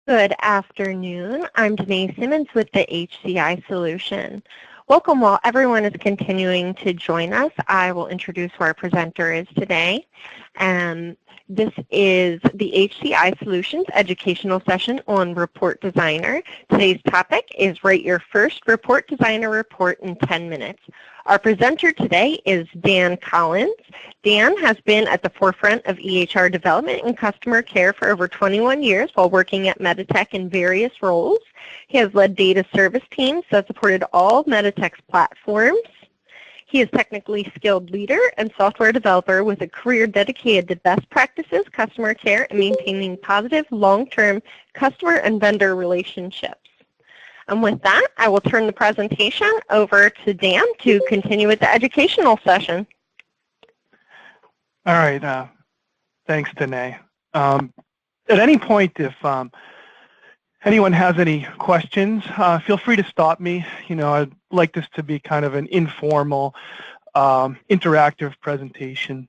Good afternoon. I'm Danae Simmons with the HCI Solution. Welcome. While everyone is continuing to join us, I will introduce who our presenter is today. This is the HCI Solutions educational session on Report Designer. Today's topic is write your first Report Designer report in 10 minutes. Our presenter today is Dan Collins. Dan has been at the forefront of EHR development and customer care for over 21 years while working at Meditech in various roles. He has led data service teams that supported all of Meditech's platforms. He is a technically skilled leader and software developer with a career dedicated to best practices, customer care, and maintaining positive long-term customer and vendor relationships. And with that, I will turn the presentation over to Dan to continue with the educational session. All right. Thanks, Danae. At any point, if anyone has any questions, feel free to stop me. I'd like this to be kind of an informal, interactive presentation.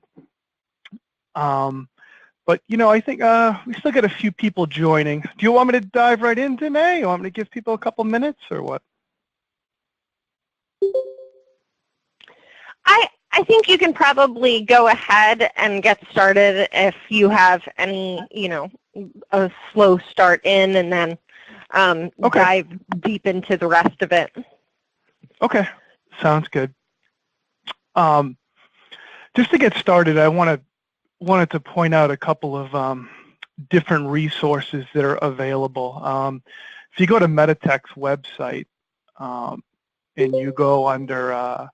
But, I think we still got a few people joining. Do you want me to dive right in, Danae? You want me to give people a couple minutes or what? I think you can probably go ahead and get started if you have any, a slow start in and then dive deep into the rest of it. Okay, sounds good. Just to get started, I wanted to point out a couple of different resources that are available. If you go to Meditech's website and you go under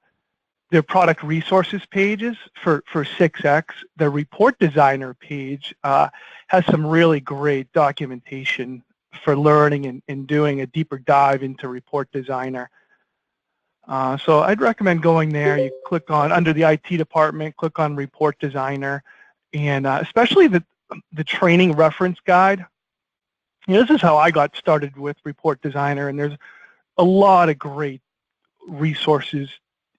their product resources pages for 6X, the Report Designer page has some really great documentation for learning and doing a deeper dive into Report Designer. So I'd recommend going there. You click on, under the IT department, click on Report Designer, and especially the training reference guide. This is how I got started with Report Designer, and there's a lot of great resources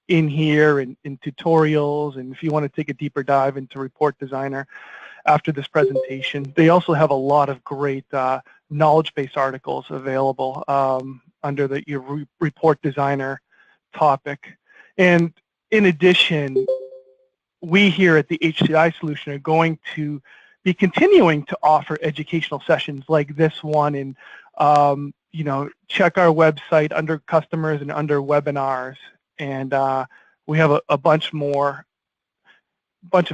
in here and in tutorials, and if you want to take a deeper dive into Report Designer after this presentation. They also have a lot of great knowledge base articles available under your Report Designer topic. And in addition, we here at the HCI Solution are going to be continuing to offer educational sessions like this one, and check our website under customers and under webinars, and we have a bunch of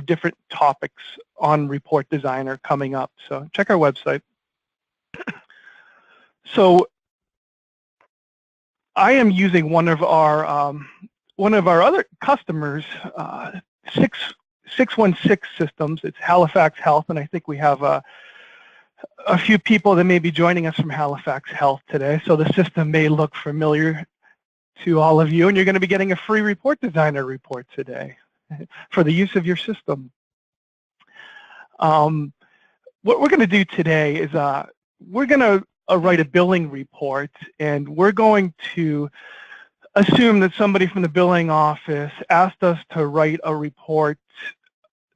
different topics on Report Designer coming up, so check our website. So I am using one of our other customers, 616 Systems. It's Halifax Health, and I think we have a few people that may be joining us from Halifax Health today, so the system may look familiar to all of you, and you're going to be getting a free Report Designer report today for the use of your system. What we're going to do today is we're going to write a billing report, and we're going to assume that somebody from the billing office asked us to write a report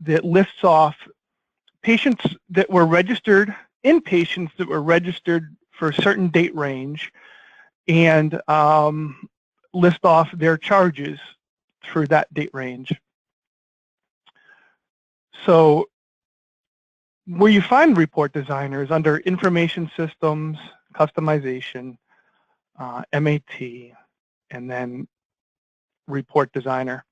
that lists off patients that were registered, inpatients that were registered for a certain date range, and list off their charges for that date range. So where you find Report Designer is under Information Systems, Customization, MAT, and then Report Designer.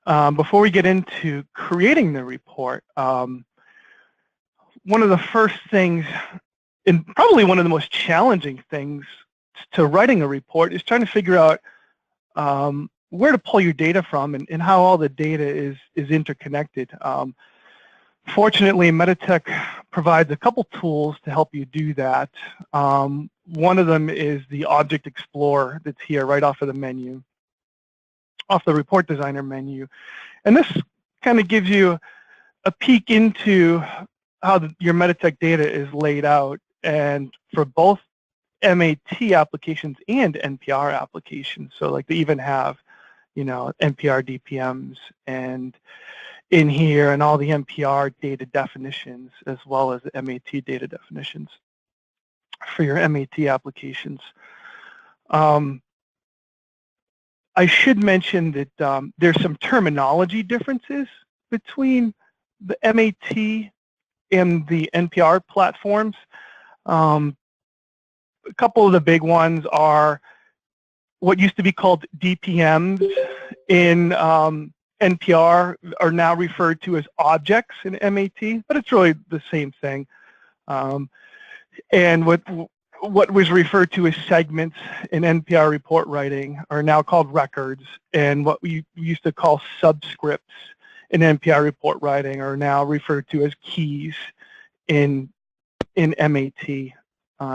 Before we get into creating the report, one of the first things, and probably one of the most challenging things to writing a report, is trying to figure out where to pull your data from and how all the data is interconnected. Fortunately, Meditech provides a couple tools to help you do that. One of them is the Object Explorer that's here right off of the menu, off the Report Designer menu. And this kind of gives you a peek into how your Meditech data is laid out, and for both MAT applications and NPR applications. So like they even have, NPR DPMs and in here, and all the NPR data definitions as well as the MAT data definitions. for your MAT applications. I should mention that there's some terminology differences between the MAT and the NPR platforms. A couple of the big ones are what used to be called DPMs in NPR are now referred to as objects in MAT, but it's really the same thing. And what was referred to as segments in NPR report writing are now called records, and what we used to call subscripts in NPR report writing are now referred to as keys in MAT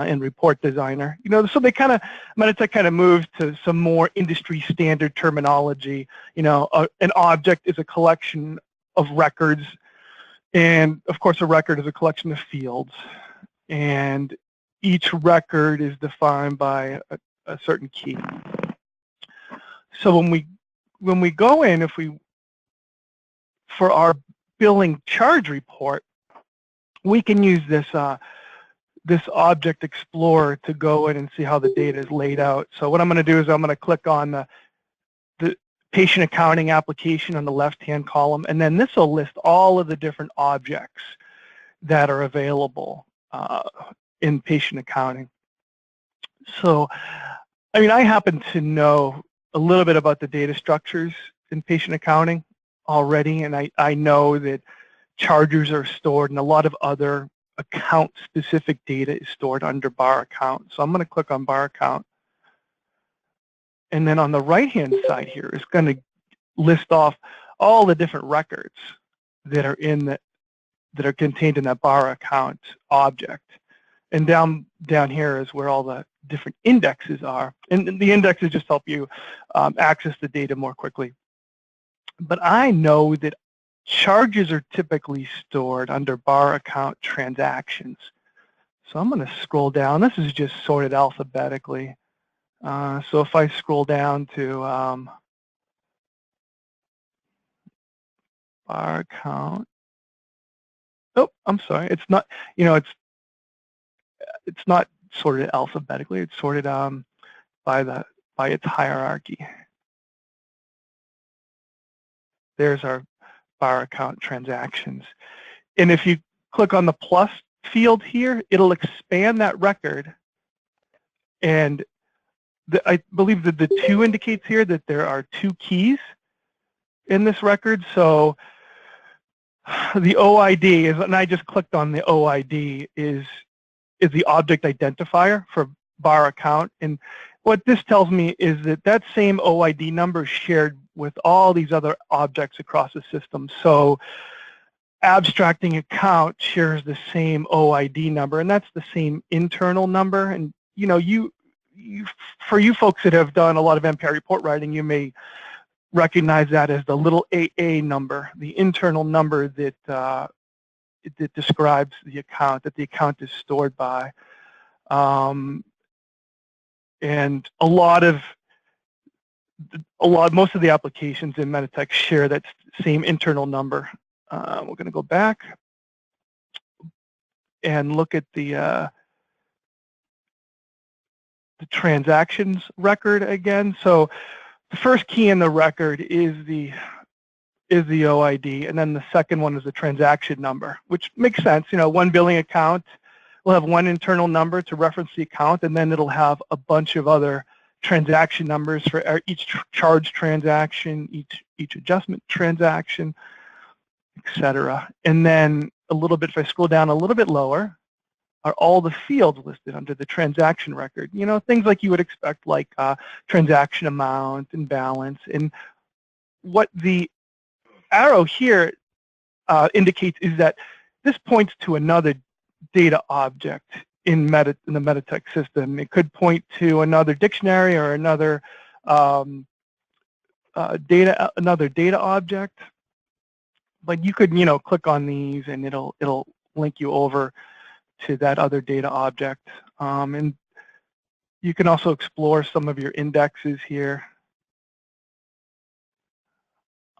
in Report Designer. So they Meditech kind of moved to some more industry standard terminology. An object is a collection of records, and of course a record is a collection of fields, and each record is defined by a certain key. So when we go in, for our billing charge report, we can use this Object Explorer to go in and see how the data is laid out. So what I'm going to do is I'm going to click on the patient accounting application on the left-hand column, and then this will list all of the different objects that are available in patient accounting. So, I happen to know a little bit about the data structures in patient accounting already, and I know that charges are stored and a lot of other account-specific data is stored under bar account. So I'm going to click on bar account. And then on the right-hand side here, it's going to list off all the different records that are contained in that bar account object. And down here is where all the different indexes are. And the indexes just help you access the data more quickly. But I know that charges are typically stored under bar account transactions. So I'm going to scroll down. This is just sorted alphabetically. So if I scroll down to bar account, oh, I'm sorry, it's not, it's not sorted alphabetically. It's sorted by its hierarchy. There's our bar account transactions. And if you click on the plus field here, it'll expand that record. And I believe that the 2 indicates here that there are 2 keys in this record. So the OID is, and I just clicked on the OID, is the object identifier for bar account. And what this tells me is that same OID number is shared with all these other objects across the system. So abstracting account shares the same OID number, and that's the same internal number. And for you folks that have done a lot of NPR report writing, you may recognize that as the little AA number, the internal number that describes the account, that the account is stored by. And most of the applications in Meditech share that same internal number. We're going to go back and look at the transactions record again. So the first key in the record is the OID, and then the second one is the transaction number, which makes sense. One billing account will have one internal number to reference the account, and then it'll have a bunch of other transaction numbers for each charge transaction, each adjustment transaction, etc. And then if I scroll down a little bit lower, are all the fields listed under the transaction record. Things like you would expect, like transaction amount and balance. And what the arrow here indicates is that this points to another data object in the Meditech system. It could point to another dictionary or another data object. But you could, click on these and it'll link you over to that other data object. And you can also explore some of your indexes here,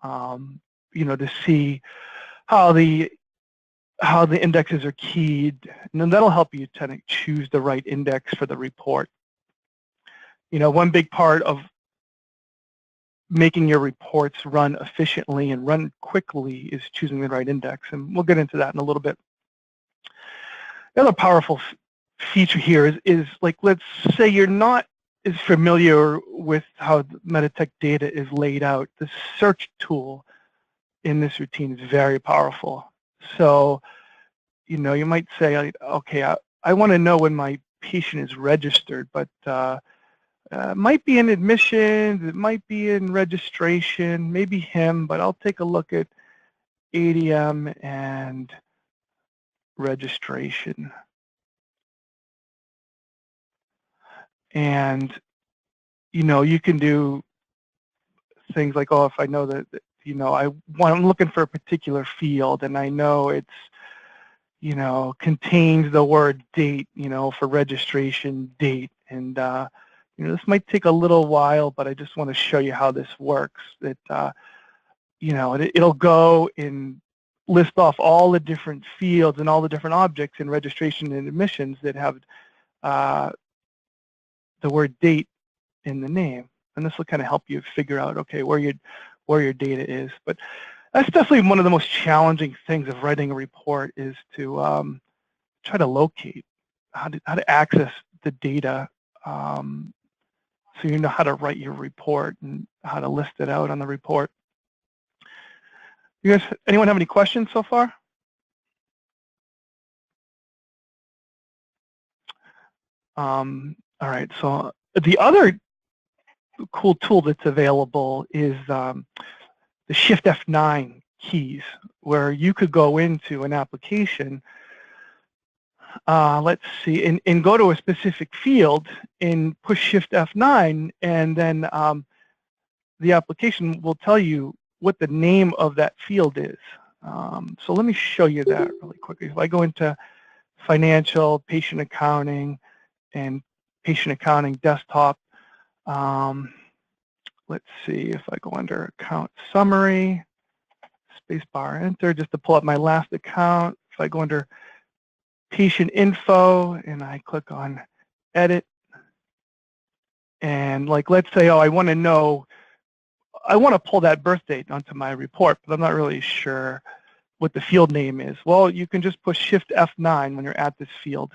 to see how the how the indexes are keyed, and then that'll help you to choose the right index for the report. You know, one big part of making your reports run efficiently and run quickly is choosing the right index, and we'll get into that in a little bit. The other powerful feature here is like, let's say you're not as familiar with how Meditech data is laid out. The search tool in this routine is very powerful. So, you know, you might say, okay, I want to know when my patient is registered, but it might be in admissions, it might be in registration, maybe him, but I'll take a look at ADM and registration. And, you know, you can do things like, oh, if I know that, you know, I'm looking for a particular field and I know it's, you know, contains the word date, you know, for registration date. And, you know, this might take a little while, but I just want to show you how this works. That, you know, it'll go and list off all the different fields and all the different objects in registration and admissions that have the word date in the name. And this will kind of help you figure out, okay, where your data is. But that's definitely one of the most challenging things of writing a report, is to try to locate how to access the data, so you know how to write your report and how to list it out on the report. You guys, anyone have any questions so far? All right, so the other cool tool that's available is the Shift F9 keys, where you could go into an application, let's see, and go to a specific field and push Shift F9, and then the application will tell you what the name of that field is. So let me show you that really quickly. If I go into financial, patient accounting, and patient accounting desktop, let's see if I go under account summary, spacebar enter just to pull up my last account. If I go under patient info and I click on edit, and like, let's say, oh, I want to pull that birth date onto my report, but I'm not really sure what the field name is. Well, you can just push Shift F9 when you're at this field,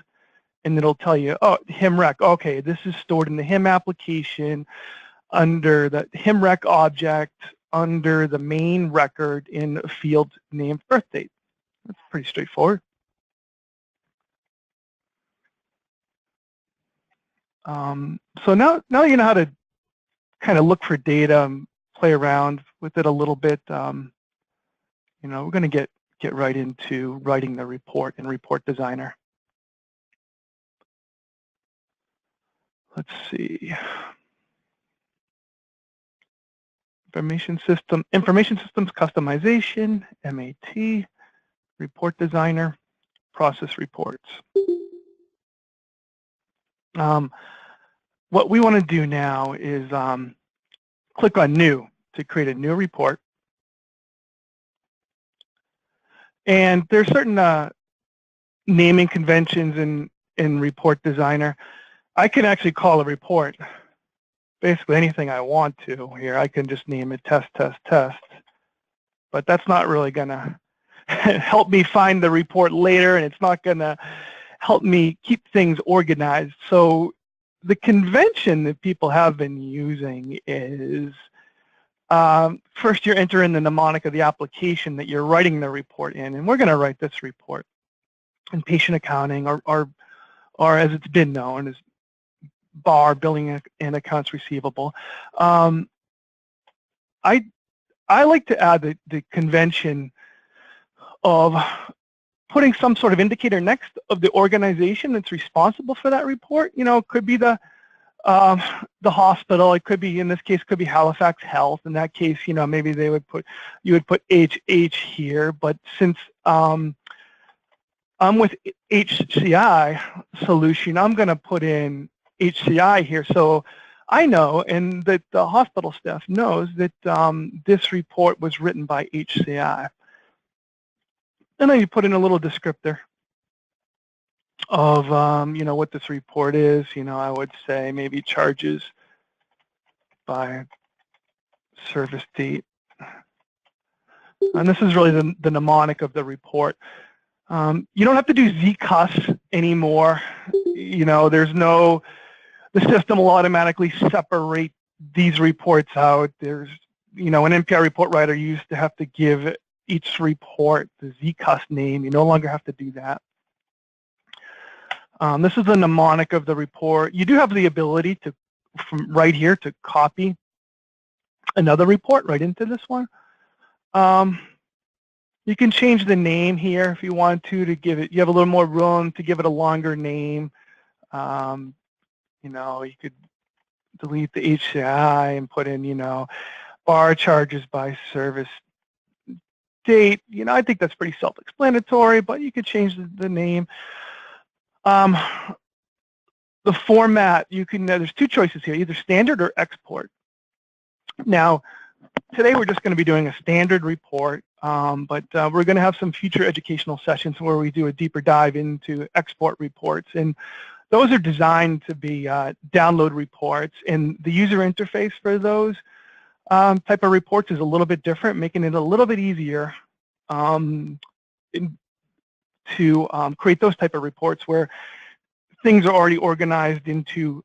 and it'll tell you, oh, HIMREC, okay, this is stored in the HIM application under the HIMREC object under the main record in a field named birth date. That's pretty straightforward. So now you know how to kind of look for data, play around with it a little bit. You know, we're going to get right into writing the report in Report Designer. Let's see. Information Systems Customization, MAT, Report Designer, Process Reports. What we want to do now is click on New to create a new report. And there's certain naming conventions in Report Designer. I can actually call a report basically anything I want to here. I can just name it test, test, test. But that's not really going to help me find the report later, and it's not going to help me keep things organized. So the convention that people have been using is first you're entering the mnemonic of the application that you're writing the report in, and we're going to write this report in patient accounting, or as it's been known as BAR, billing and accounts receivable. I like to add the convention of putting some sort of indicator next of the organization that's responsible for that report. You know, it could be the hospital. It could be, in this case, could be Halifax Health. In that case, you know, maybe you would put HH here. But since I'm with HCI Solution, I'm going to put in HCI here, so I know, and that the hospital staff knows that this report was written by HCI. And then you put in a little descriptor of, what this report is. I would say maybe charges by service date. And this is really the mnemonic of the report. You don't have to do ZCUS anymore. The system will automatically separate these reports out. There's, an NPI report writer used to have to give each report the ZCUS name. You no longer have to do that. This is the mnemonic of the report. You do have the ability to, from right here, to copy another report right into this one. You can change the name here if you want to give it, you have a little more room to give it a longer name. You could delete the HCI and put in, bar charges by service date. I think that's pretty self-explanatory, but you could change the name. The format, there's two choices here, either standard or export. Now, today we're just going to be doing a standard report, but we're going to have some future educational sessions where we do a deeper dive into export reports. And those are designed to be download reports, and the user interface for those type of reports is a little bit different, making it a little bit easier to create those type of reports where things are already organized into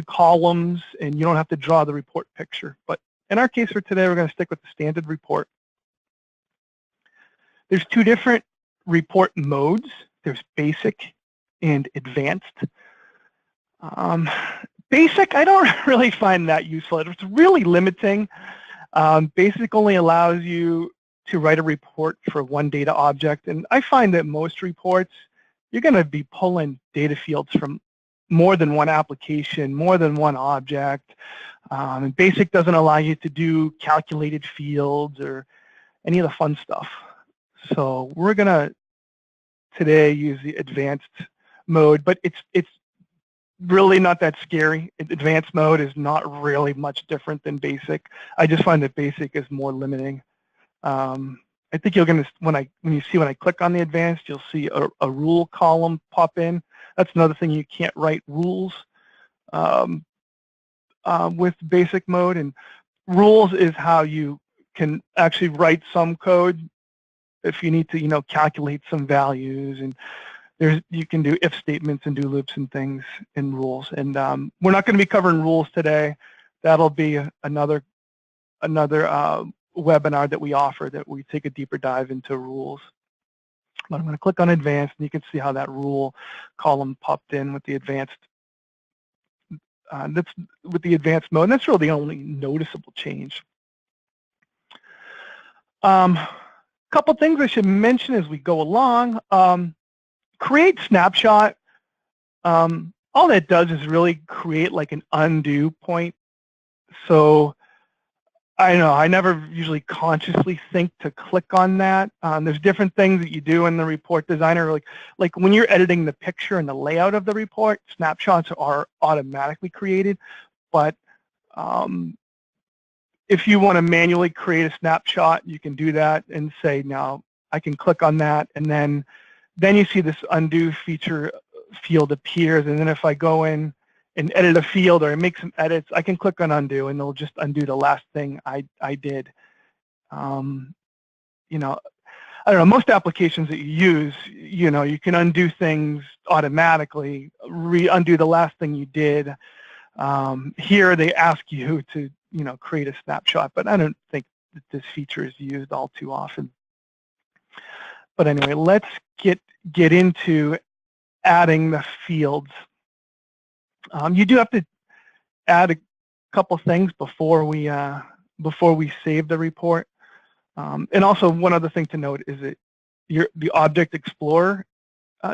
columns, and you don't have to draw the report picture. But in our case for today, we're going to stick with the standard report. There's two different report modes. There's basic and advanced. Basic, I don't really find that useful. It's really limiting. Basic only allows you to write a report for one data object, and I find that most reports, you're going to be pulling data fields from more than one application, more than one object. And basic doesn't allow you to do calculated fields or any of the fun stuff. So we're going to today use the advanced mode, but it's really not that scary. Advanced mode is not really much different than basic. I just find that basic is more limiting. I think you're going to, when I click on the advanced, you'll see a rule column pop in. That's another thing, you can't write rules with basic mode, and rules is how you can actually write some code if you need to, calculate some values, and you can do if statements and do loops and things in rules. And we're not going to be covering rules today. That'll be another webinar that we offer, that we take a deeper dive into rules. But I'm going to click on advanced, and you can see how that rule column popped in with the advanced. That's with the advanced mode, and that's really the only noticeable change. Couple things I should mention as we go along. Create snapshot. All that does is really create like an undo point. So I know I never usually consciously think to click on that. There's different things that you do in the report designer, like when you're editing the picture and the layout of the report, snapshots are automatically created. But if you want to manually create a snapshot, you can do that and say, now I can click on that, and then you see this undo feature field appears, and then if I go in and edit a field or make some edits, I can click on undo, and it'll just undo the last thing I did. I don't know, most applications that you use, you can undo things automatically, undo the last thing you did. Here they ask you to, create a snapshot, but I don't think that this feature is used all too often. But anyway, let's get into adding the fields. You do have to add a couple things before we save the report. And also, one other thing to note is that the Object Explorer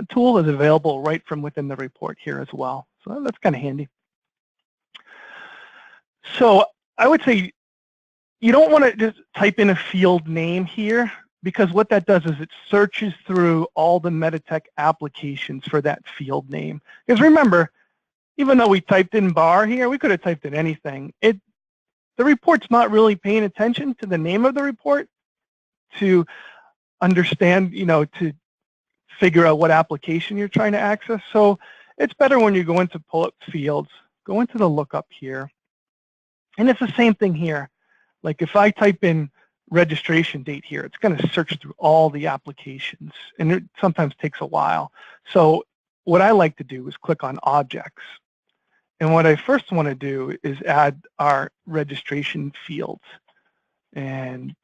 tool is available right from within the report here as well. So that's kind of handy. So I would say you don't want to just type in a field name here, because what that does is it searches through all the Meditech applications for that field name. Because remember, even though we typed in bar here, we could have typed in anything. The report's not really paying attention to the name of the report, to understand, to figure out what application you're trying to access. So it's better when you go into pull up fields, go into the lookup here. And it's the same thing here. Like if I type in registration date here, it's going to search through all the applications, and it sometimes takes a while. So what I like to do is click on objects. And what I first want to do is add our registration fields. And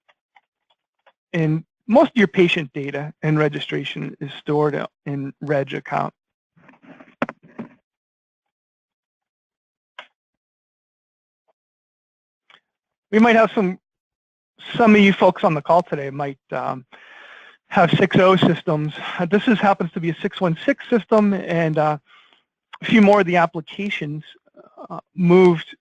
most of your patient data and registration is stored in Reg account. We might have some of you folks on the call today might have 6.0 systems. This happens to be a 6.16 system, and a few more of the applications moved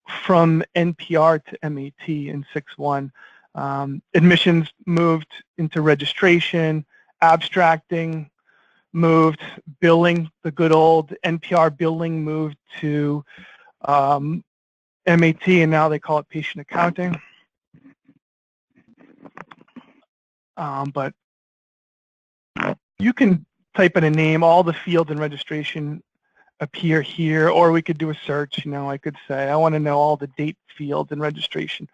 from NPR to MAT in 6.1. Admissions moved into registration, abstracting moved, billing, the good old NPR billing moved to MAT, and now they call it patient accounting. But you can type in a name, all the fields in registration appear here, or we could do a search. I could say, I want to know all the date fields in registration.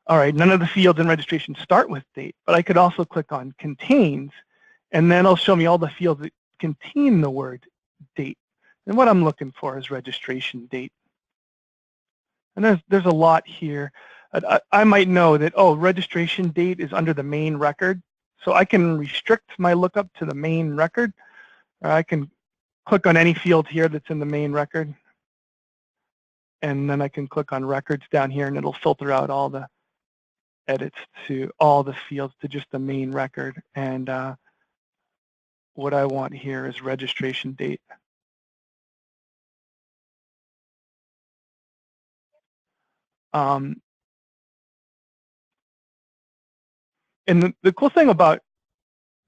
All right, none of the fields in registration start with date, but I could also click on contains, and then it'll show me all the fields that contain the word date. And what I'm looking for is registration date. And there's a lot here. I might know that, registration date is under the main record. So I can restrict my lookup to the main record. Or I can click on any field here that's in the main record. And then I can click on records down here, and it'll filter out all the edits to all the fields to just the main record. And what I want here is registration date. And the cool thing about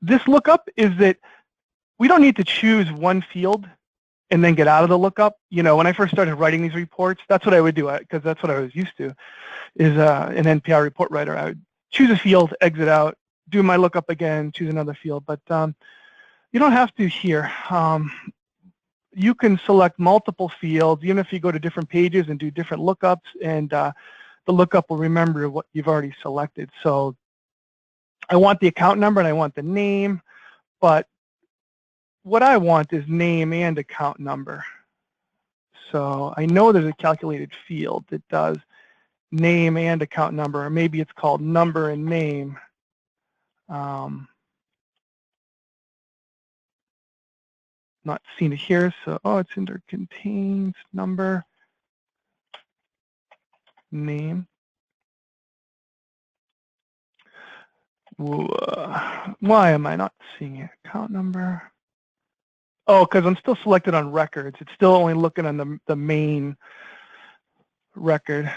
this lookup is that we don't need to choose one field and then get out of the lookup. When I first started writing these reports, that's what I would do, because that's what I was used to, is an NPR report writer. I would choose a field, exit out, do my lookup again, choose another field. But you don't have to here. You can select multiple fields, even if you go to different pages and do different lookups, and the lookup will remember what you've already selected. So I want the account number and I want the name, but what I want is name and account number. So I know there's a calculated field that does name and account number, or maybe it's called number and name. Not seen it here, so it's under contains number, name. Why am I not seeing it? Account number. Oh, because I'm still selected on records. It's still only looking on the main record.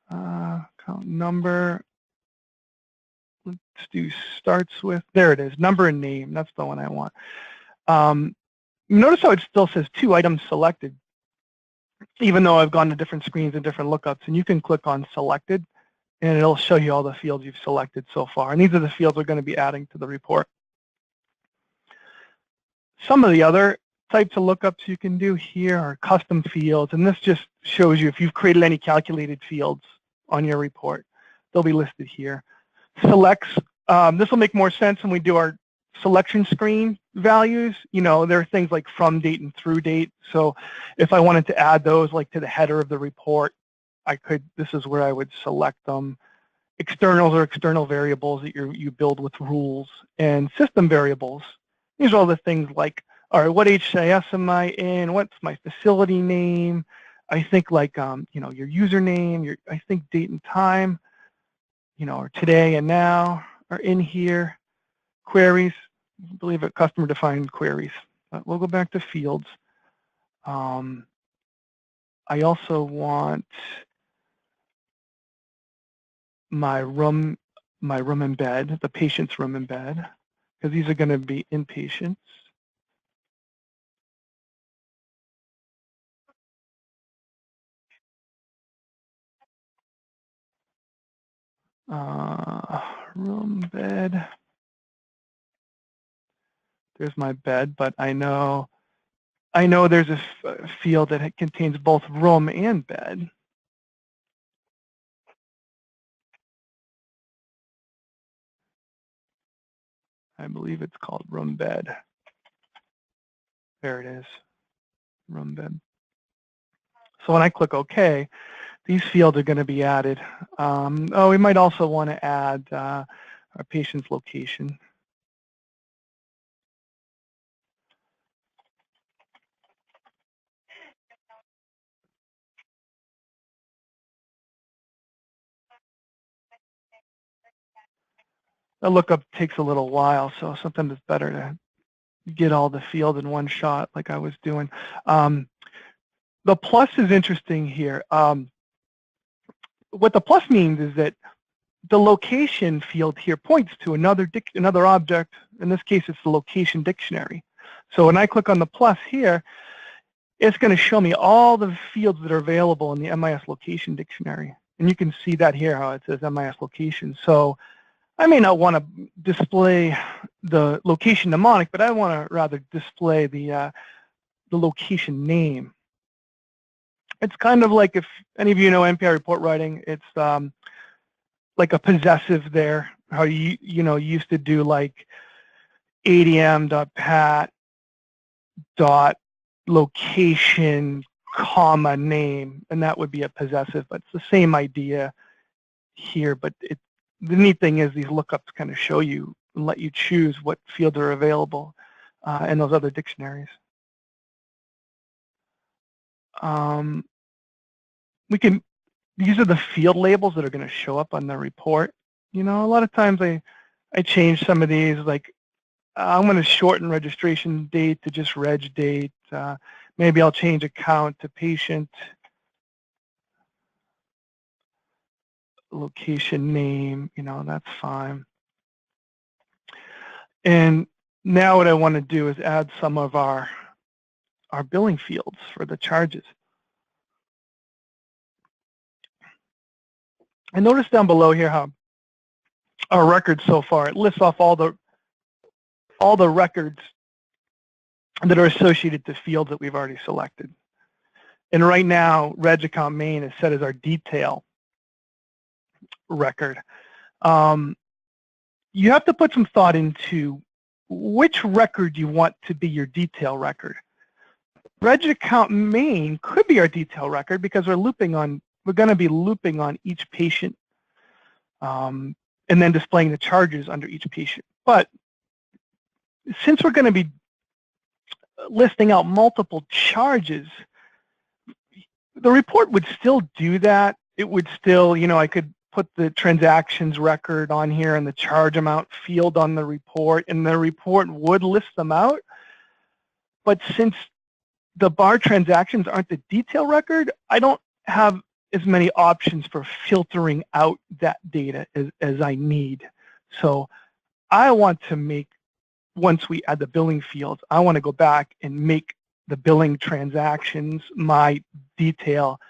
Account number. Let's do starts with. There it is. Number and name. That's the one I want. Notice how it still says 2 items selected, even though I've gone to different screens and different lookups. And you can click on selected, and it'll show you all the fields you've selected so far. And these are the fields we're going to be adding to the report. Some of the other types of lookups you can do here are custom fields, and this just shows you if you've created any calculated fields on your report. They'll be listed here. Selects, this will make more sense when we do our selection screen values. There are things like from date and through date. So if I wanted to add those like to the header of the report, I could, this is where I would select them. Externals are external variables that you build with rules, and system variables. These are all the things like, all right, what HCIS am I in? What's my facility name? I think like, your username, I think date and time, or today and now are in here. Queries, I believe it customer defined queries. But we'll go back to fields. I also want my room and bed, the patient's room and bed, because these are going to be inpatients. Room, bed. there's my bed, but I know there's a field that contains both room and bed. I believe it's called room bed. There it is, room bed. So when I click OK, these fields are going to be added. We might also want to add our patient's location. The lookup takes a little while, so sometimes it's better to get all the fields in one shot like I was doing. The plus is interesting here. What the plus means is that the location field here points to another object. In this case, it's the location dictionary. So when I click on the plus here, it's going to show me all the fields that are available in the MIS location dictionary. And you can see that here, how it says MIS location. So I may not want to display the location mnemonic, but I want to rather display the location name. It's kind of like, if any of you know NPI report writing, it's like a possessive there, how you used to do like adm.pat.location, comma, name, and that would be a possessive, but it's the same idea here. But the neat thing is these lookups kind of show you and let you choose what fields are available in those other dictionaries. These are the field labels that are going to show up on the report. A lot of times I change some of these, like I'm going to shorten registration date to just reg date. Maybe I'll change account to patient. Location name, that's fine. And now what I want to do is add some of our billing fields for the charges. And notice down below here how our records so far, it lists off all the records that are associated to fields that we've already selected. And right now, reg account main is set as our detail record. You have to put some thought into which record you want to be your detail record. Reg account main could be our detail record because we're going to be looping on each patient and then displaying the charges under each patient. But since we're going to be listing out multiple charges, the report would still do that. It would still, I could put the transactions record on here and the charge amount field on the report, and the report would list them out. But since the bar transactions aren't the detail record, I don't have as many options for filtering out that data as I need. So I want to make, once we add the billing fields, I want to go back and make the billing transactions my detail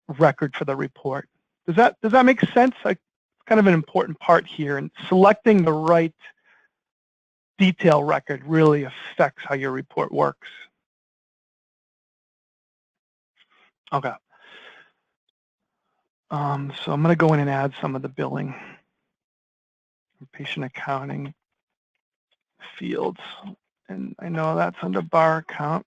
record for the report. Does that make sense? It's kind of an important part here, and selecting the right detail record really affects how your report works. Okay. So I'm going to go in and add some of the billing, patient accounting fields, and I know that's under bar account.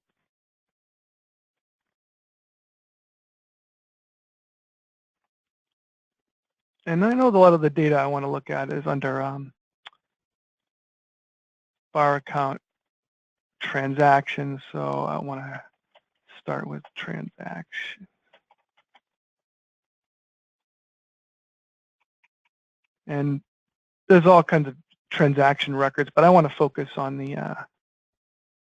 And I know a lot of the data I want to look at is under bar account transactions, so I want to start with transaction. And there's all kinds of transaction records, but I want to focus on the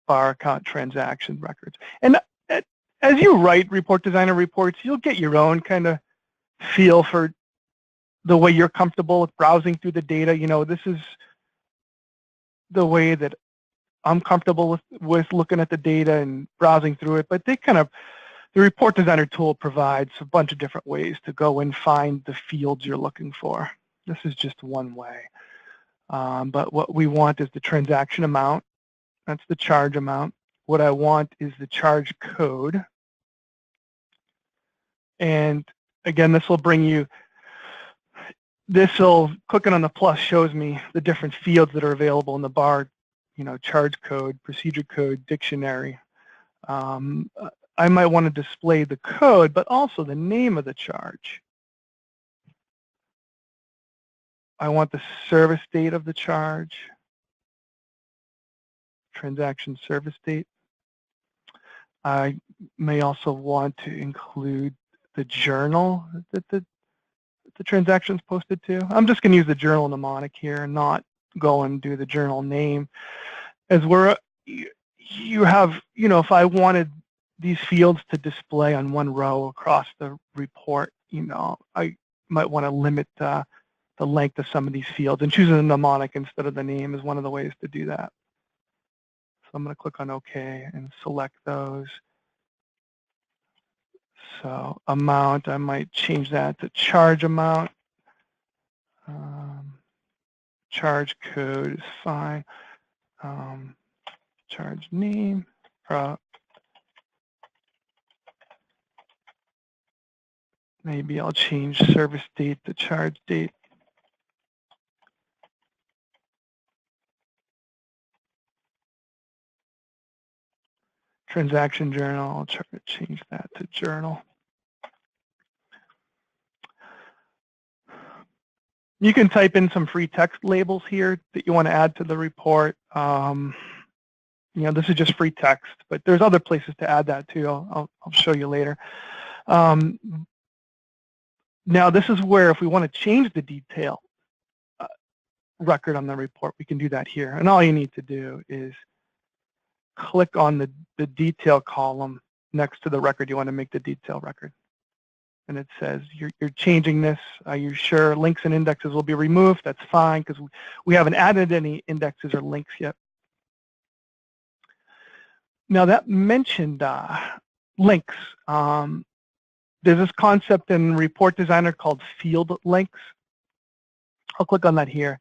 bar account transaction records. And as you write Report Designer reports, you'll get your own kind of feel for the way you're comfortable with browsing through the data. This is the way that I'm comfortable with looking at the data and browsing through it. But the Report Designer tool provides a bunch of different ways to go and find the fields you're looking for. This is just one way. But what we want is the transaction amount. That's the charge amount. What I want is the charge code. And again, this will bring you, clicking on the plus shows me the different fields that are available in the bar, charge code, procedure code, dictionary. I might want to display the code, but also the name of the charge. I want the service date of the charge, transaction service date. I may also want to include the journal that the transaction is posted to. I'm just going to use the journal mnemonic here and not go and do the journal name. As you have, if I wanted these fields to display on one row across the report, I might want to limit the length of some of these fields, and choosing the mnemonic instead of the name is one of the ways to do that. So I'm going to click on OK and select those. So amount, I might change that to charge amount. Charge code is fine. Charge name. Maybe I'll change service date to charge date. Transaction journal, I'll try to change that to journal. You can type in some free text labels here that you want to add to the report. This is just free text, but there's other places to add that too. I'll show you later. Now this is where if we want to change the detail record on the report, we can do that here. And all you need to do is click on the detail column next to the record you want to make the detail record. And it says, you're changing this. Are you sure links and indexes will be removed? That's fine, because we haven't added any indexes or links yet. Now that mentioned links. There's this concept in Report Designer called field links. I'll click on that here.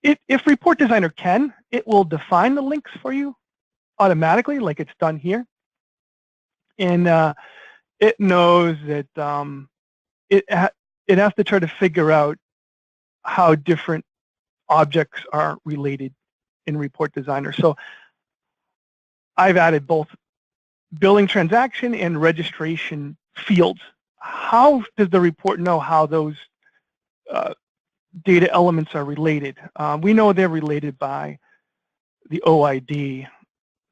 If Report Designer can, it will define the links for you automatically, like it's done here. And it knows that it has to try to figure out how different objects are related in Report Designer. So I've added both billing transaction and registration fields. How does the report know how those data elements are related? We know they're related by the OID.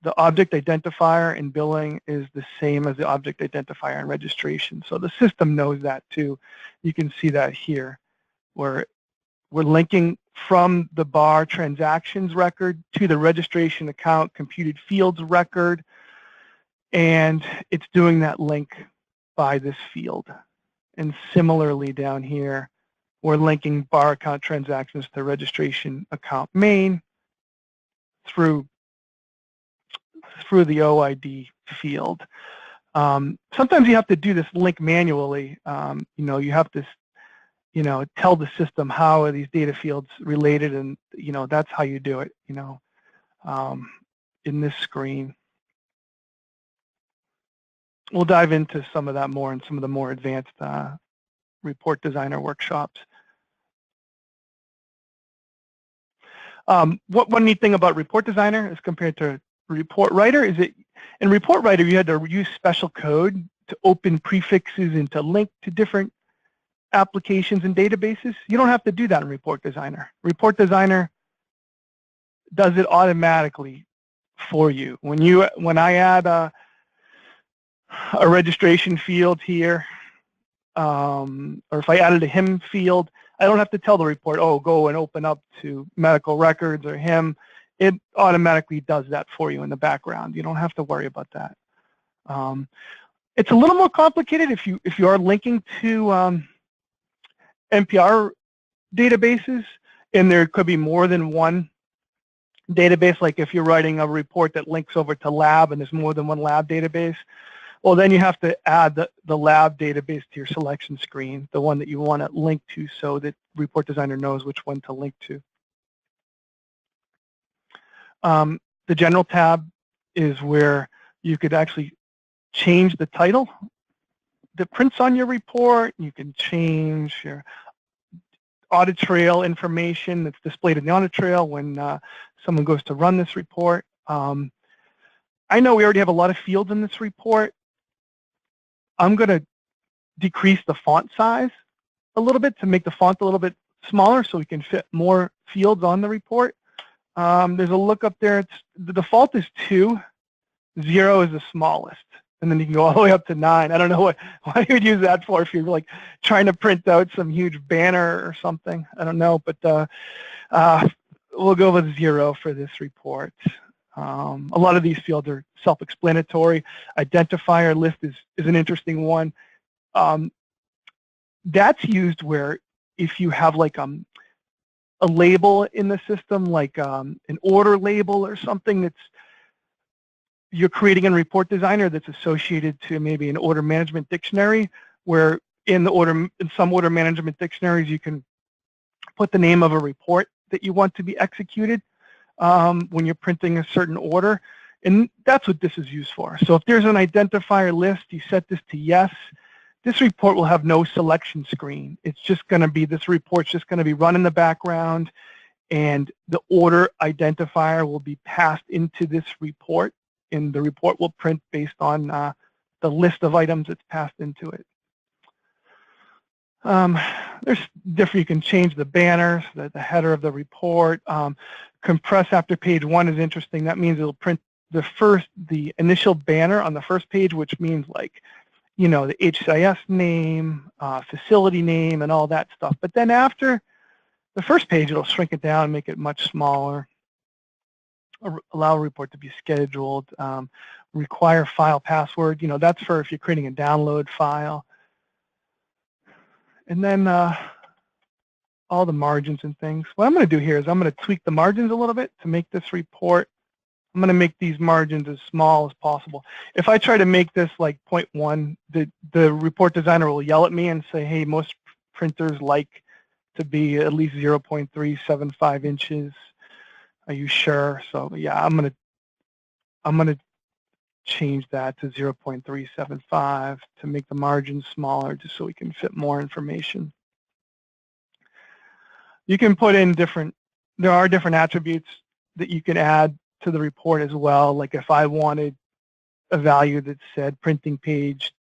The object identifier in billing is the same as the object identifier in registration. So the system knows that too. You can see that here, where we're linking from the bar transactions record to the registration account computed fields record, and it's doing that link by this field. And similarly down here, we're linking bar account transactions to registration account main through the OID field. Sometimes you have to do this link manually. You have to, tell the system how are these data fields related, and that's how you do it. In this screen, we'll dive into some of that more in some of the more advanced Report Designer workshops. One neat thing about Report Designer as compared to Report Writer is that in Report Writer you had to use special code to open prefixes and to link to different applications and databases. You don't have to do that in Report Designer. Report Designer does it automatically for you. When I add a registration field here, or if I added a HIM field, I don't have to tell the report, oh, go and open up to medical records or HIM. It automatically does that for you in the background. You don't have to worry about that. It's a little more complicated if you are linking to NPR databases, and there could be more than one database. Like if you're writing a report that links over to lab and there's more than one lab database, well, then you have to add the lab database to your selection screen, the one that you want to link to, so that Report Designer knows which one to link to. The general tab is where you could actually change the title that prints on your report. You can change your audit trail information that's displayed in the audit trail when someone goes to run this report. I know we already have a lot of fields in this report. I'm going to decrease the font size a little bit to make the font a little bit smaller so we can fit more fields on the report. There's a lookup there. The default is 2. 0 is the smallest. And then you can go all the way up to 9. I don't know what you would use that for if you're like trying to print out some huge banner or something. I don't know, but we'll go with 0 for this report. A lot of these fields are self-explanatory. Identifier list is an interesting one. That's used where if you have like a label in the system, like an order label or something that's you're creating in Report Designer that's associated to maybe an order management dictionary, where in some order management dictionaries you can put the name of a report that you want to be executed when you're printing a certain order, and that's what this is used for. So if there's an identifier list, you set this to yes, this report will have no selection screen. It's just going to be, this report's just going to be run in the background, and the order identifier will be passed into this report, and the report will print based on the list of items that's passed into it. There's different, you can change the banners, the header of the report. Compress after page 1 is interesting. That means it'll print the initial banner on the first page, which means like, you know, the HCIS name, facility name, and all that stuff. But then after the first page, it'll shrink it down, make it much smaller, allow a report to be scheduled, require file password. You know, that's for if you're creating a download file. And then all the margins and things. What I'm going to do here is I'm going to tweak the margins a little bit to make this report. I'm going to make these margins as small as possible. If I try to make this like 0.1, the report designer will yell at me and say, hey, most printers like to be at least 0.375 inches. Are you sure? So yeah, I'm gonna change that to 0.375 to make the margins smaller, just so we can fit more information. You can put in there are different attributes that you can add to the report as well. Like if I wanted a value that said printing page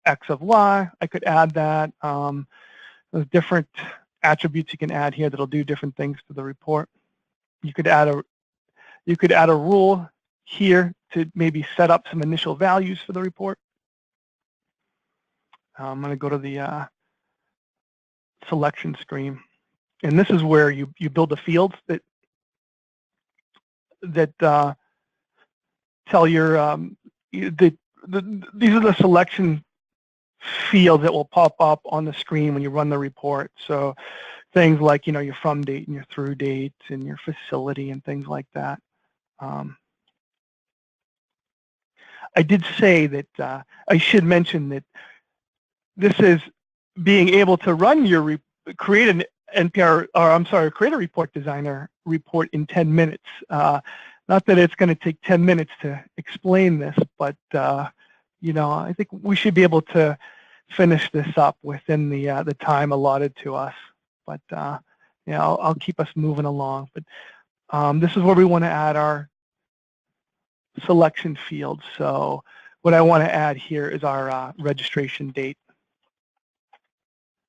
X of Y, I could add that. There's different attributes you can add here that'll do different things to the report. You could add a rule here to maybe set up some initial values for the report. I'm going to go to the selection screen, and this is where you build the fields that tell your these are the selection fields that will pop up on the screen when you run the report. So things like, you know, your from date and your through date and your facility and things like that. I did say that I should mention that this is being able to run your create an NPR, or I'm sorry, create a Report Designer report in 10 minutes. Not that it's going to take 10 minutes to explain this, but you know, I think we should be able to finish this up within the time allotted to us. But you know, I'll keep us moving along. But this is where we want to add our selection field. So what I want to add here is our registration date.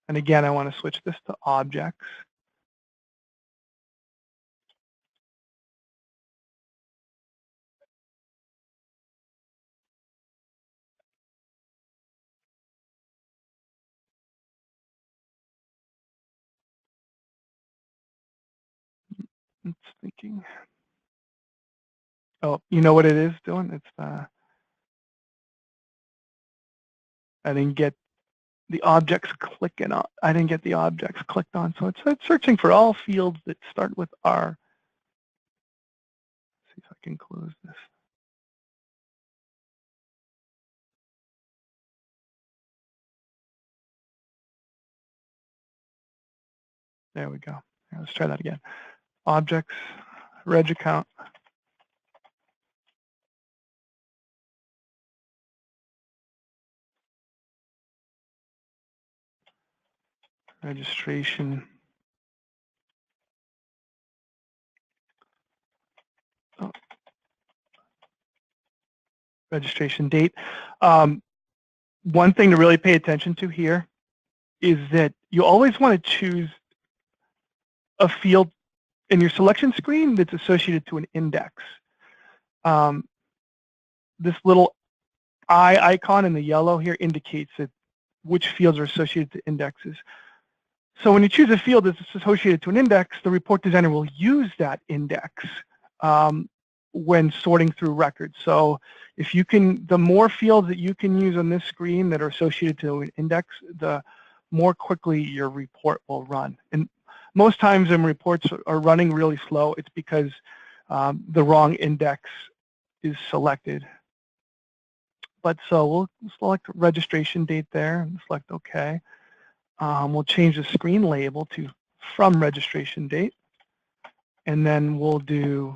And again, I want to switch this to objects. It's thinking. Oh, you know what it is doing? It's I didn't get the objects clicking on. I didn't get the objects clicked on. So it's searching for all fields that start with R. Let's see if I can close this. There we go. Let's try that again. Objects, reg account. registration. Registration date. One thing to really pay attention to here is that you always want to choose a field in your selection screen that's associated to an index. This little eye icon in the yellow here indicates that which fields are associated to indexes. So when you choose a field that's associated to an index, the report designer will use that index when sorting through records. So if you can, the more fields that you can use on this screen that are associated to an index, the more quickly your report will run. And most times when reports are running really slow, it's because the wrong index is selected. But so we'll select registration date there and select OK. We'll change the screen label to from registration date. And then we'll do,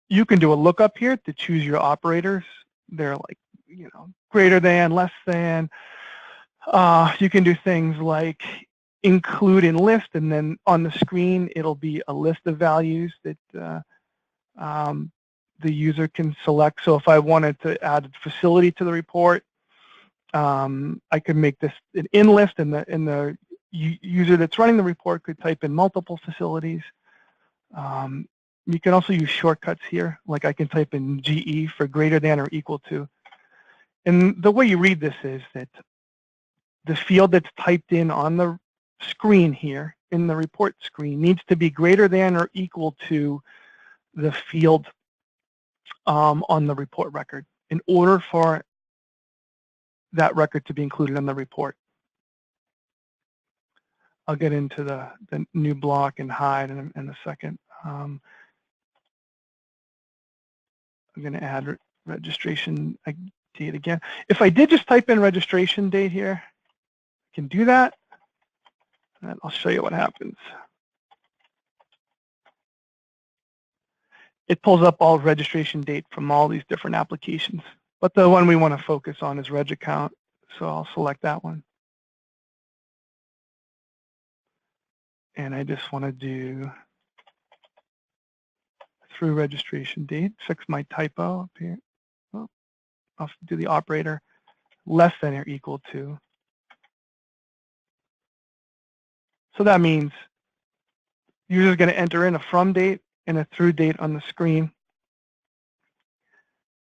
you can do a lookup here to choose your operators. They're like, you know, greater than, less than. You can do things like include in list, and then on the screen it'll be a list of values that the user can select. So if I wanted to add a facility to the report, I could make this an in list, and the user that's running the report could type in multiple facilities. You can also use shortcuts here, like I can type in GE for greater than or equal to. And the way you read this is that the field that's typed in on the screen here, in the report screen, needs to be greater than or equal to the field on the report record in order for that record to be included in the report. I'll get into the new block and hide in a second. I'm going to add registration date again. If I did just type in registration date here, I can do that, and I'll show you what happens. It pulls up all registration date from all these different applications. But the one we want to focus on is Reg Account, so I'll select that one. And I just want to do through registration date, fix my typo up here. Oh, I'll do the operator less than or equal to. So that means the user is going to enter in a from date and a through date on the screen.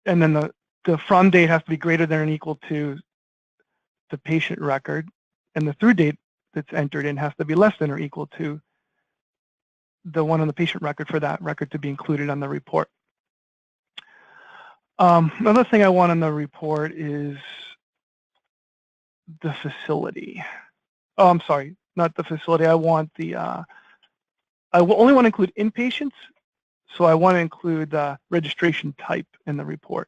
And then the from date has to be greater than or equal to the patient record. And the through date that's entered in has to be less than or equal to the one on the patient record for that record to be included on the report. Another thing I want on the report is the facility. Oh, I'm sorry, not the facility. I want the, I will only want to include inpatients, so I want to include the registration type in the report.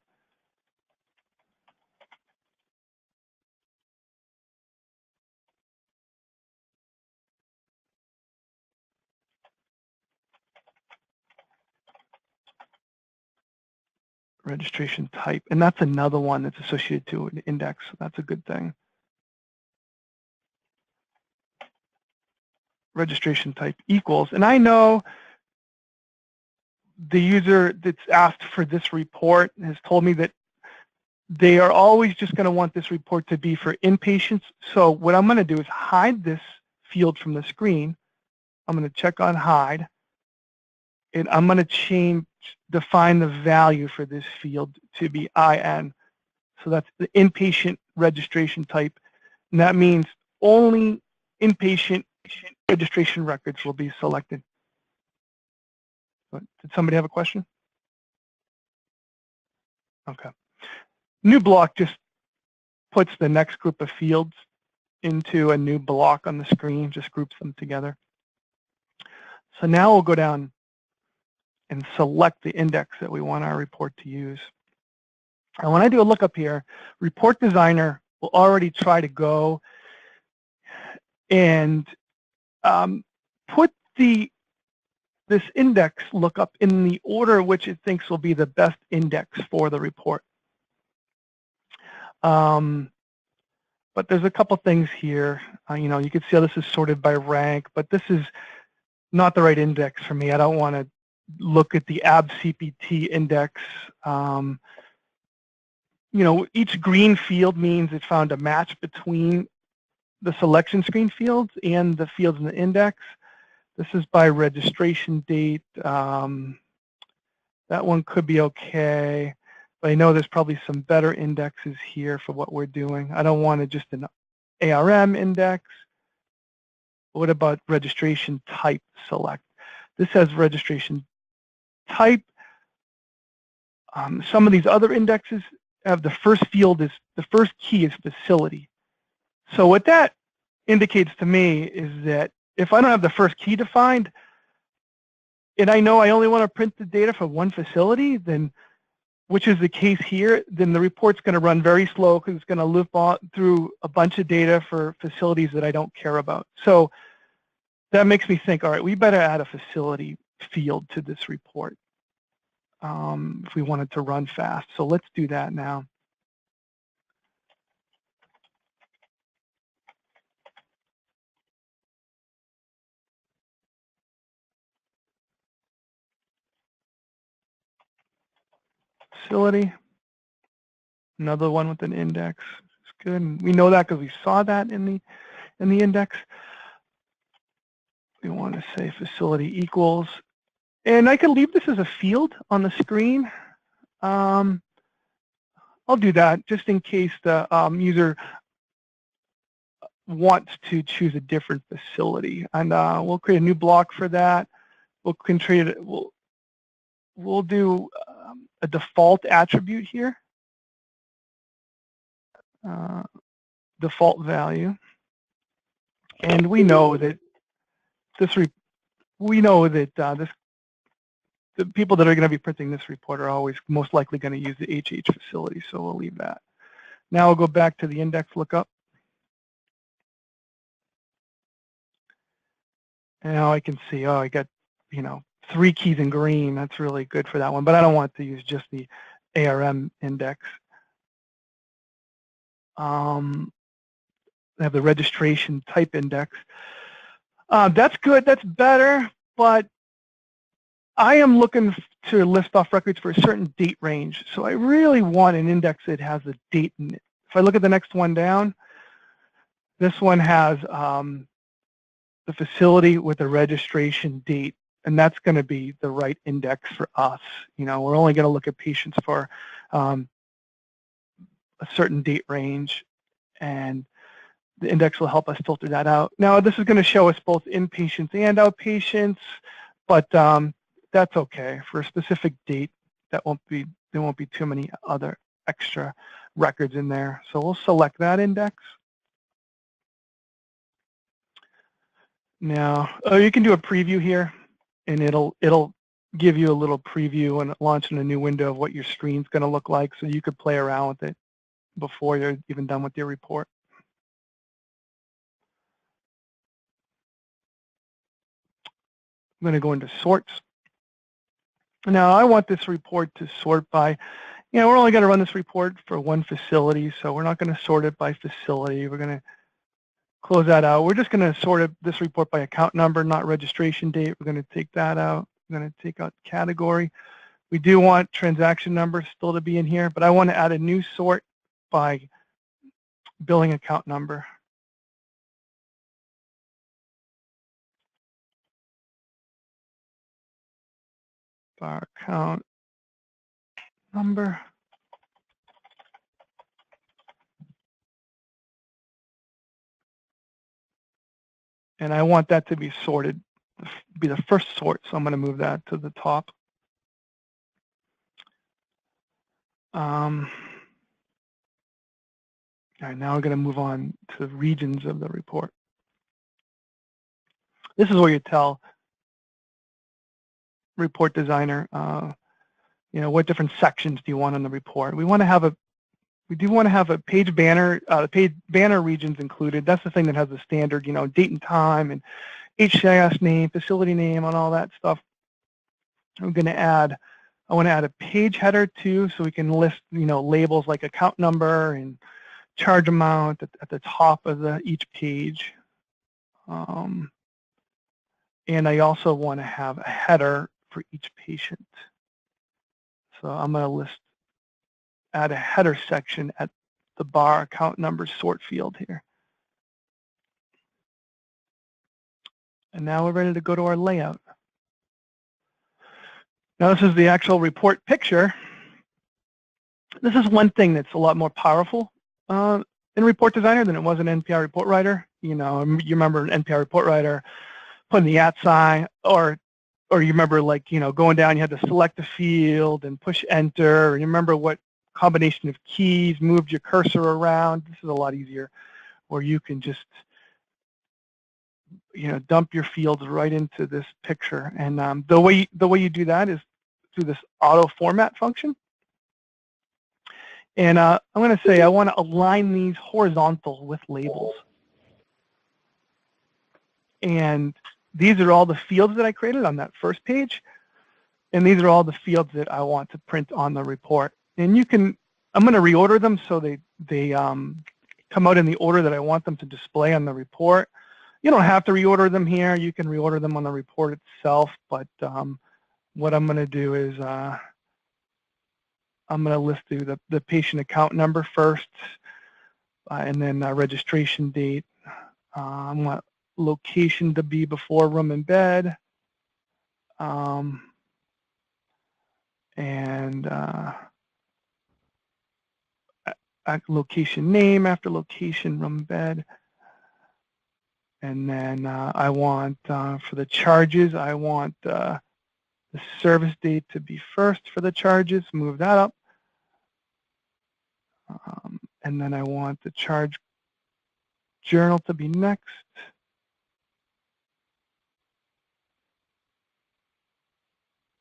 Registration type, and that's another one that's associated to an index, so that's a good thing. Registration type equals, and I know the user that's asked for this report has told me that they are always just going to want this report to be for inpatients. So what I'm going to do is hide this field from the screen. I'm going to check on hide, and I'm going to define the value for this field to be IN. So that's the inpatient registration type, and that means only inpatient registration records will be selected. Did somebody have a question? Okay. New block just puts the next group of fields into a new block on the screen, just groups them together. So now we'll go down and select the index that we want our report to use. And when I do a lookup here, Report Designer will already try to go and put this index lookup in the order which it thinks will be the best index for the report. But there's a couple things here. You know, you can see how this is sorted by rank, but this is not the right index for me. I don't want to look at the ABCPT index. You know, each green field means it found a match between the selection screen fields and the fields in the index. This is by registration date. That one could be okay, but I know there's probably some better indexes here for what we're doing. I don't want to just an ARM index. What about registration type select? This has registration type. Some of these other indexes have the first field is, the first key is facility. So what that indicates to me is that if I don't have the first key defined, and I know I only want to print the data for one facility, then, which is the case here, then the report's going to run very slow because it's going to loop through a bunch of data for facilities that I don't care about. So that makes me think, all right, we better add a facility field to this report if we want it to run fast. So let's do that now. Facility, another one with an index. It's good. We know that because we saw that in the index. We want to say facility equals, and I can leave this as a field on the screen. I'll do that just in case the user wants to choose a different facility, and we'll create a new block for that. We'll do a default attribute here, default value, and we know that the people that are going to be printing this report are always most likely going to use the HH facility, so we'll leave that. Now we'll go back to the index lookup. And now I can see, oh, I got, you know, 3 keys in green. That's really good for that one, but I don't want to use just the ARM index. I have the registration type index. That's good, that's better, but I am looking to list off records for a certain date range. So I really want an index that has a date in it. If I look at the next one down, this one has the facility with the registration date, and that's going to be the right index for us. You know, we're only going to look at patients for a certain date range, and the index will help us filter that out. Now, this is going to show us both inpatients and outpatients, but that's okay. For a specific date, there won't be too many other extra records in there. So we'll select that index. Now, you can do a preview here, and it'll give you a little preview and launch in a new window of what your screen's going to look like, so you could play around with it before you're even done with your report. I'm going to go into sorts. Now, I want this report to sort by, you know, we're only going to run this report for one facility, so we're not going to sort it by facility. We're going to close that out. We're just going to sort this report by account number, not registration date. We're going to take that out. We're going to take out category. We do want transaction number still to be in here, but I want to add a new sort by billing account number. Our account number. And I want that to be sorted, be the first sort, so I'm going to move that to the top. All right, now we're going to move on to regions of the report. This is where you tell report designer, you know, what different sections do you want on the report. We do want to have a page banner, page banner regions included. That's the thing that has the standard, you know, date and time and HCIS name, facility name, and all that stuff. I'm going to add, I want to add a page header too, so we can list, you know, labels like account number and charge amount at the top of each page. And I also want to have a header for each patient. So I'm going to add a header section at the bar account number sort field here. And now we're ready to go to our layout. Now this is the actual report picture. This is one thing that's a lot more powerful in Report Designer than it was in NPI Report Writer. You know, you remember in NPI Report Writer putting the @ sign, or you remember, like, you know, going down, you had to select a field and push enter, and you remember what combination of keys moved your cursor around. This is a lot easier, where you can just, you know, dump your fields right into this picture. And the way you do that is through this auto format function. And I'm going to say I want to align these horizontal with labels. And these are all the fields that I created on that first page. And these are all the fields that I want to print on the report. And you can, I'm going to reorder them so they come out in the order that I want them to display on the report. You don't have to reorder them here. You can reorder them on the report itself. But what I'm going to do is I'm going to list the patient account number first, and then registration date. I want location to be before room and bed, and location name after location, room and bed. And then I want, for the charges, I want the service date to be first for the charges, move that up. And then I want the charge journal to be next.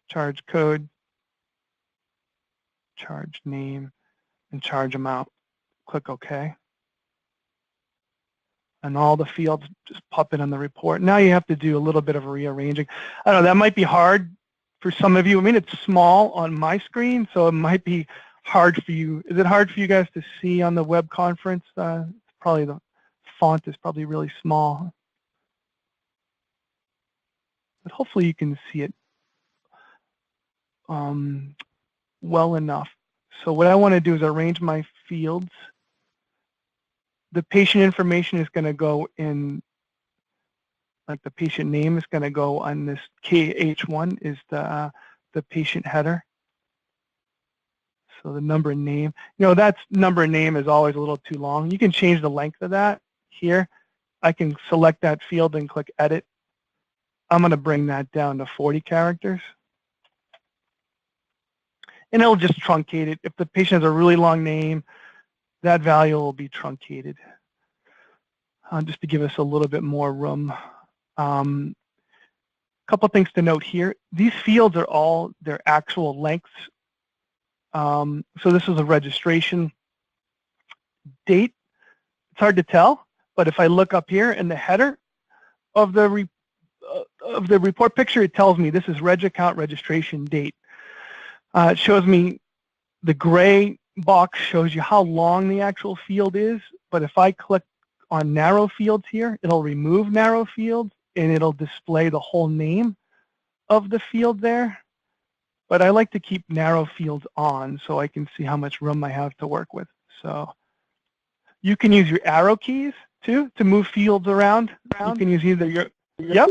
Charge code, charge name, and charge amount. Click OK. And all the fields just pop in on the report. Now you have to do a little bit of rearranging. I don't know, that might be hard for some of you. I mean, it's small on my screen, so it might be hard for you. Is it hard for you guys to see on the web conference? Probably the font is probably really small. But hopefully you can see it well enough. So what I want to do is arrange my fields. The patient information is going to go in, like the patient name is going to go on this KH1 is the patient header. So the number and name, you know, that's number and name is always a little too long. You can change the length of that here. I can select that field and click edit. I'm going to bring that down to 40 characters. And it'll just truncate it. If the patient has a really long name, that value will be truncated, just to give us a little bit more room. A couple of things to note here. These fields are all their actual lengths. So this is a registration date. It's hard to tell, but if I look up here in the header of the report picture, it tells me this is reg account registration date. It shows me the gray box shows you how long the actual field is, but if I click on narrow fields here, it'll remove narrow fields and it'll display the whole name of the field there. But I like to keep narrow fields on so I can see how much room I have to work with. So you can use your arrow keys too to move fields around. You can use either your, yep.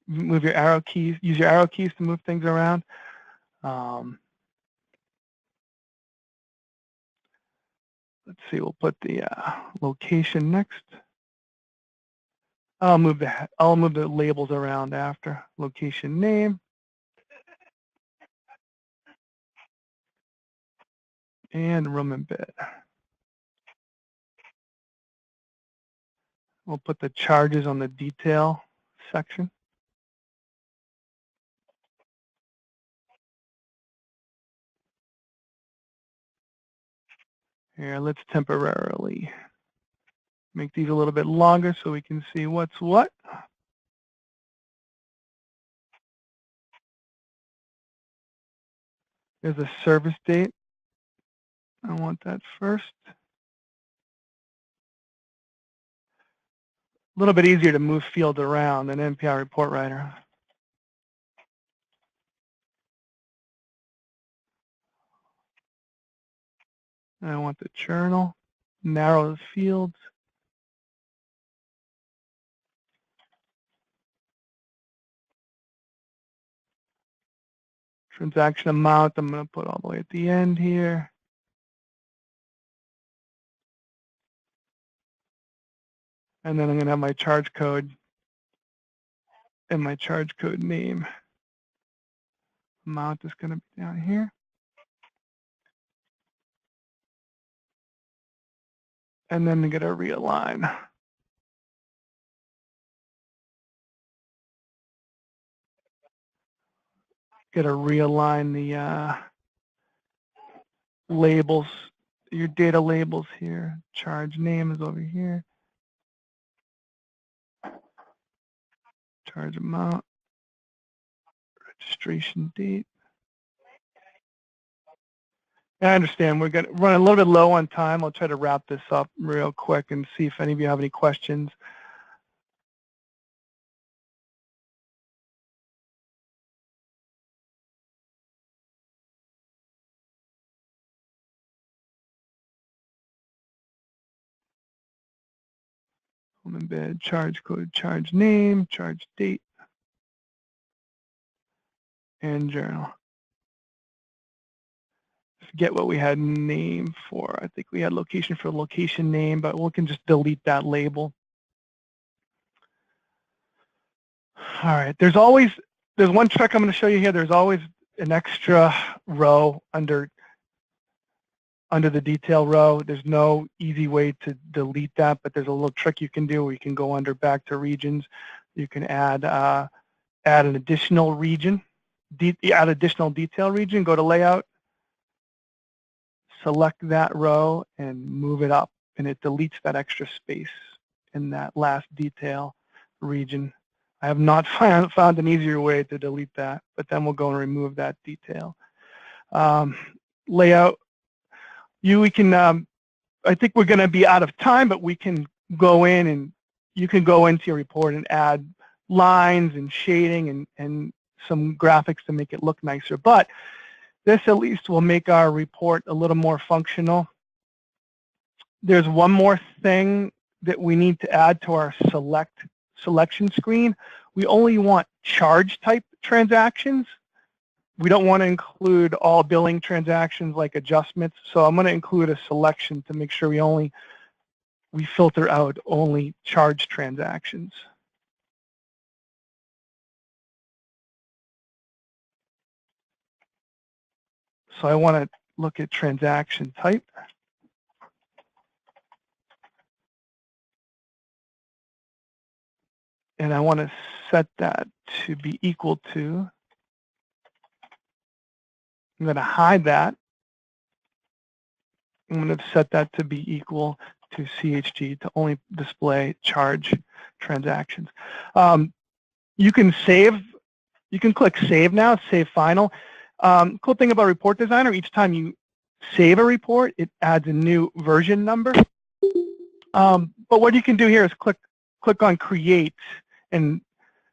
Move your arrow keys, use your arrow keys to move things around. Let's see, we'll put the location next. I'll move the labels around after. Location name. And room and bed. We'll put the charges on the detail section. Here, let's temporarily make these a little bit longer so we can see what's what. There's a service date. I want that first. A little bit easier to move fields around than NPI report writer. And I want the journal, narrow the fields. Transaction amount, I'm going to put all the way at the end here. And then I'm going to have my charge code and my charge code name. Amount is going to be down here. And then I'm going to realign. Got to realign the labels, your data labels here. Charge name is over here. Charge amount, registration date. I understand we're going to run a little bit low on time. I'll try to wrap this up real quick and see if any of you have any questions. Home embed, charge code, charge name, charge date, and journal. Forget what we had name for. I think we had location for location name, but we can just delete that label. All right, there's one trick I'm going to show you here. There's always an extra row under the detail row. There's no easy way to delete that, but there's a little trick you can do where you can go under back to regions. You can add an additional region, add additional detail region, go to layout, select that row and move it up, and it deletes that extra space in that last detail region. I have not found an easier way to delete that, but then we'll go and remove that detail. Layout, we can, I think we're going to be out of time, but we can go in and you can go into your report and add lines and shading and some graphics to make it look nicer. But this at least will make our report a little more functional. There's one more thing that we need to add to our selection screen. We only want charge type transactions. We don't want to include all billing transactions like adjustments. So I'm going to include a selection to make sure we filter out only charge transactions. So I want to look at transaction type. And I want to set that to be equal to, I'm going to hide that. I'm going to set that to be equal to CHG to only display charge transactions. You can save, you can click save now, save final. Cool thing about Report Designer, each time you save a report, it adds a new version number. But what you can do here is click on create, and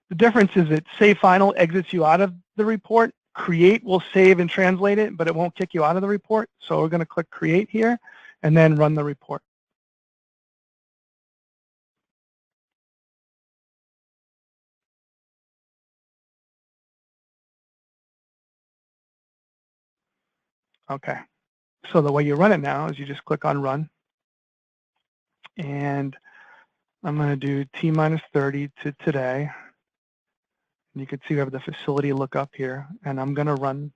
the difference is that save final exits you out of the report. Create will save and translate it, but it won't kick you out of the report. So we're going to click create here and then run the report. Okay, so the way you run it now is you just click on run, and I'm going to do T-30 to today. And you can see we have the facility look up here, and I'm going to run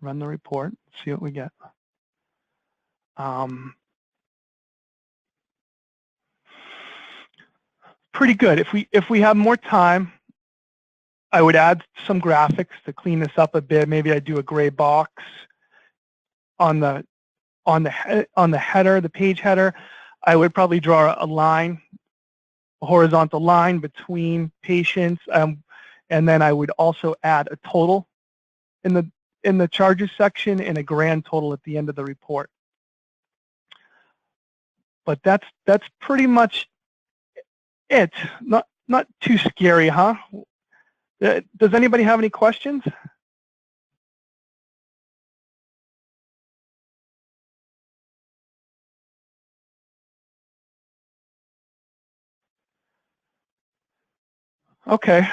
the report, see what we get. Pretty good. If we have more time, I would add some graphics to clean this up a bit. Maybe I do a gray box on the header, the page header. I would probably draw a line, a horizontal line between patients, and then I would also add a total in in the charges section and a grand total at the end of the report. But that's pretty much it. Not too scary, huh? Does anybody have any questions? Okay.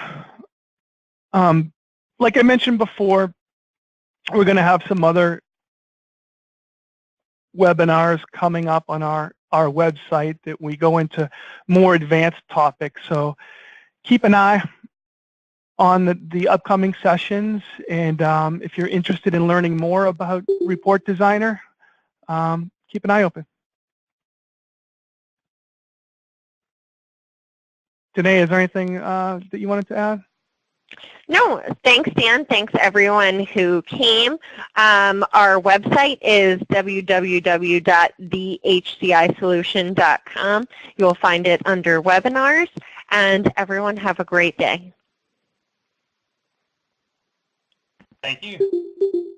Like I mentioned before, we're going to have some other webinars coming up on our website that we go into more advanced topics. So keep an eye on the upcoming sessions, and if you're interested in learning more about Report Designer, keep an eye open. Danae, is there anything that you wanted to add? No, thanks, Dan. Thanks, everyone who came. Our website is www.thehcisolution.com. You'll find it under webinars, and everyone have a great day. Thank you.